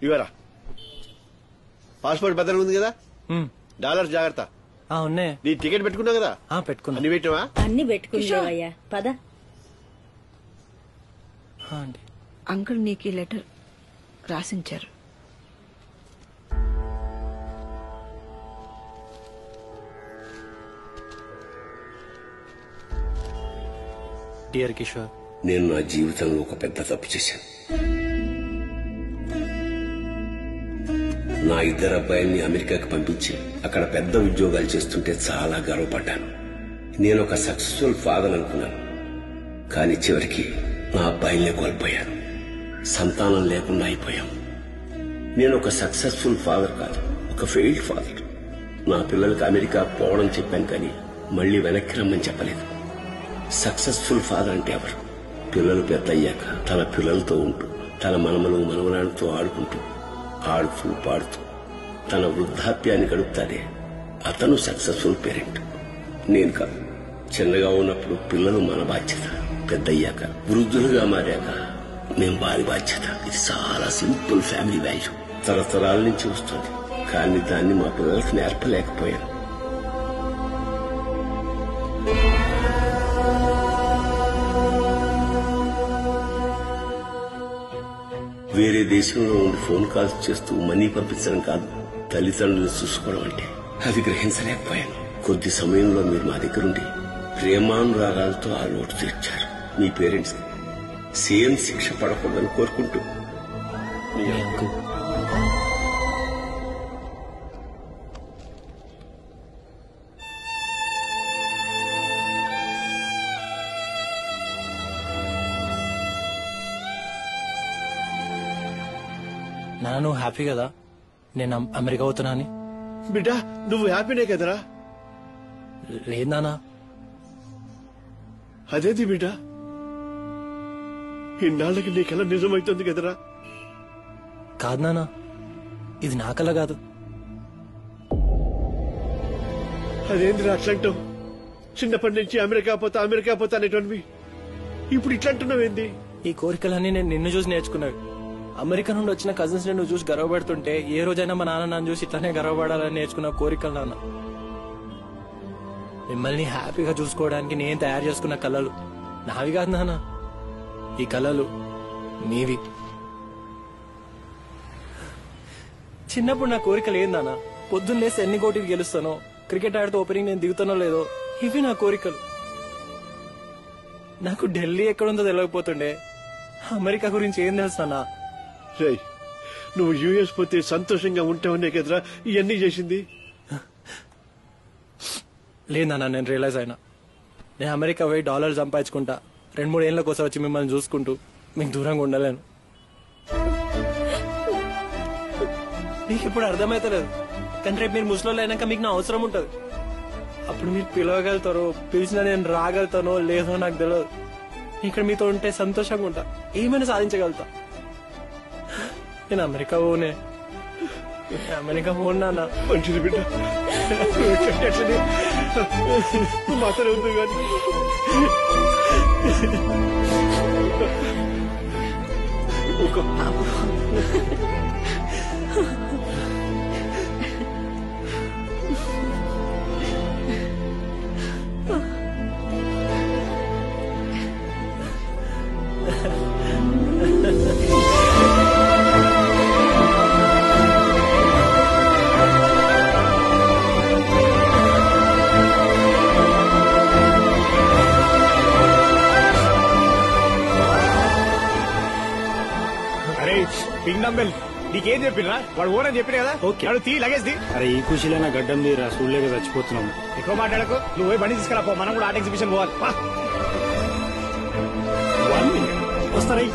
ఇవరా passport భద్రంగా ఉంది కదా, డాలర్స్ జాగ్రత్త. ఉన్నాయి. నీ టికెట్ పెట్టుకున్నావు కదా? పెట్టుకున్నా. అన్ని పెట్టావా? అన్ని పెట్టుకున్నావయ్యా. పద. అంకుల్ నీకు ఈ లెటర్ రాసించారు. డియర్ కిషోర్, నేను నా జీవితంలో ఒక పెద్ద తప్పు చేశాను. నా 2 అబ్బాయిల్ని అమెరికాకి పంపించి అక్కడ పెద్ద ఉద్యోగాలు చేస్తుంటే చాలా గర్వపడ్డాను. నేను ఒక సక్సెస్ఫుల్ ఫాదర్ అనుకున్నాను. కానీ చివరికి నా అబ్బాయిల్నే కోల్పోయాను. సంతానం లేకుండా అయిపోయాం. నేను ఒక సక్సెస్ఫుల్ ఫాదర్ కాదు, ఒక ఫెయిల్డ్ ఫాదర్. నా పిల్లలకి అమెరికా పోవడం చెప్పాను, కానీ మళ్లీ వెనక్కి రమ్మని చెప్పలేదు. సక్సెస్ఫుల్ ఫాదర్ అంటే ఎవరు? పిల్లలు పెద్ద అయ్యాక తన పిల్లలతో ఉంటూ, తన మనమలు మనవరాలతో ఆడుకుంటూ పాడుతూ తన వృద్ధాప్యాన్ని గడుపుతాడే అతను సక్సెస్ఫుల్ పేరెంట్. నేను కాదు. చిన్నగా ఉన్నప్పుడు పిల్లలు మన బాధ్యత, పెద్దయ్యాక వృద్ధులుగా మారాక మేము వారి బాధ్యత. ఇది చాలా సింపుల్ ఫ్యామిలీ వాల్యూ, తరతరాల నుంచి వస్తుంది. కానీ దాన్ని మా పిల్లలకు నేర్పలేకపోయాను. వేరే దేశంలో ఉండి ఫోన్ కాల్స్ చేస్తూ మనీ పంపించడం కాదు, తల్లిదండ్రులను చూసుకోవడం అంటే. అది గ్రహించలేకపోయాను. కొద్ది సమయంలో మీరు మా దగ్గరుండి ప్రేమానురాగాలతో ఆ లోటు తీర్చారు. మీ పేరెంట్స్ సేమ్ శిక్ష పడకూడదని కోరుకుంటూ. నాన్న, నువ్వు హ్యాపీ కదా నేను అమెరికా అవుతున్నా అని? బిడ్డా, నువ్వు హ్యాపీనే కదరా? లేదు నాన్న. అదేది బిడ్డా, ఇన్నాళ్ళకి నీకెలా నిజమైతుంది కదరా? కాదు నాన్న, ఇది నా కల కాదు. అదేందిరా అట్లంటావు? చిన్నప్పటి నుంచి అమెరికా పోతా అనేటువంటివి ఇప్పుడు ఇట్లా అంటున్నావేంది? ఈ కోరికలన్నీ నేను నిన్ను చూసి నేర్చుకున్నావి. అమెరికా నుండి వచ్చిన కజిన్స్ నువ్వు చూసి గర్వపడుతుంటే ఏ రోజైనా మా నాన్న నన్ను చూసి ఇట్లానే గర్వపడాలని నేర్చుకున్న కోరికలు నాన్న. మిమ్మల్ని హ్యాపీగా చూసుకోవడానికి నేను తయారు చేసుకున్న కళలు నావి కాదు నాన్న, ఈ కళలు మీవి. చిన్నప్పుడు నా కోరికలు ఏందన్నా? పొద్దున్న లేసి ఎన్ని కోటికి గెలుస్తానో, క్రికెట్ ఆడితే ఓపెనింగ్ నేను దిగుతానో లేదో, ఇవి నా కోరికలు. నాకు ఢిల్లీ ఎక్కడుందో తెలియకపోతుండే అమెరికా గురించి ఏం తెలుసన్నా? రేయ్, నువ్వు యూఎస్ పోతే సంతోషంగా ఉంటావనే కదరా ఇవన్నీ చేసింది? లేదన్నా, నేను రియలైజ్ అయినా. నేను అమెరికా పోయి డాలర్ సంపాదించుకుంటా, 2-3 ఏళ్ళ కోసం వచ్చి మిమ్మల్ని చూసుకుంటూ మీకు దూరంగా ఉండలేను. మీకు ఇప్పుడు అర్థమైతలేదు, కానీ రేపు మీరు ముసలోళ్ళు అయినాక మీకు నా అవసరం ఉంటుంది. అప్పుడు మీరు పిలవగలుగుతారో, పిలిచినా నేను రాగలుగుతానో లేదో నాకు తెలియదు. ఇక్కడ మీతో ఉంటే సంతోషంగా ఉంటా, ఏమైనా సాధించగలుగుతా. నేను అమెరికా పోనా? మంచిది బిడ్డ, మాత్రమే ఉంది కానీ నీకేం చెప్పినా వాడు ఓనని చెప్పిన కదా. వాడు తీ లగేజ్ ది. అరే ఈ ఖుషిలో నా గడ్డం తీరా, చూడలేక చచ్చిపోతున్నాం. ఎక్కువ మాట్లాడకు, నువ్వు పోయి బండి తీసుకురా పో, మనం కూడా ఆర్ట్ ఎగ్జిబిషన్ పోవాలి. వస్తారా?